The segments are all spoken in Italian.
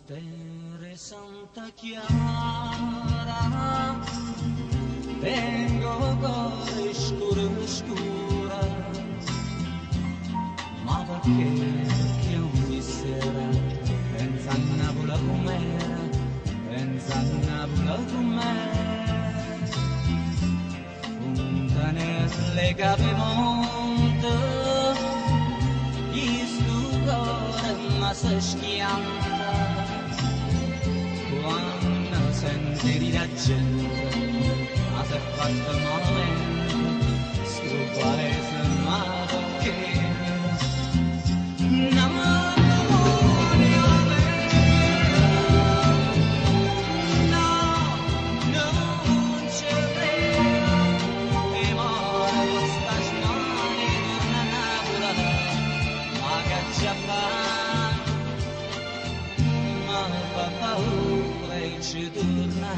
Tere Santa Chiara, tengo cuore scuro scura, ma perché ogni sera pensa a Napoli com'era, pensa a Napoli com'era, fontanelle che monte, gli stu cuore ma si schianta. Quando senti la gente, ma se fatto monumento, sto paese ma perché? Non voglio vedere, no, non ci credo, e muore questa smania di una Napoli, ma che ci fa? Fa paura e ci torna.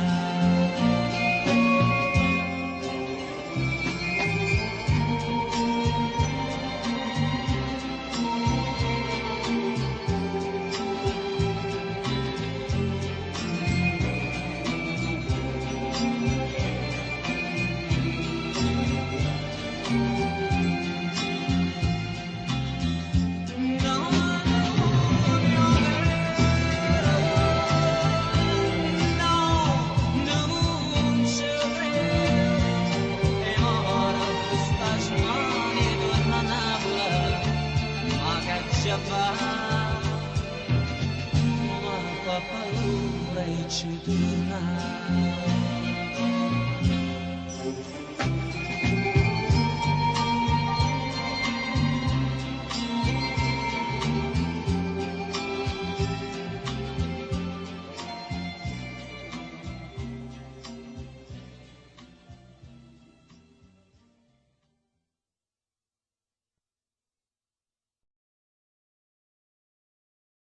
Ma fa paura e ci torna.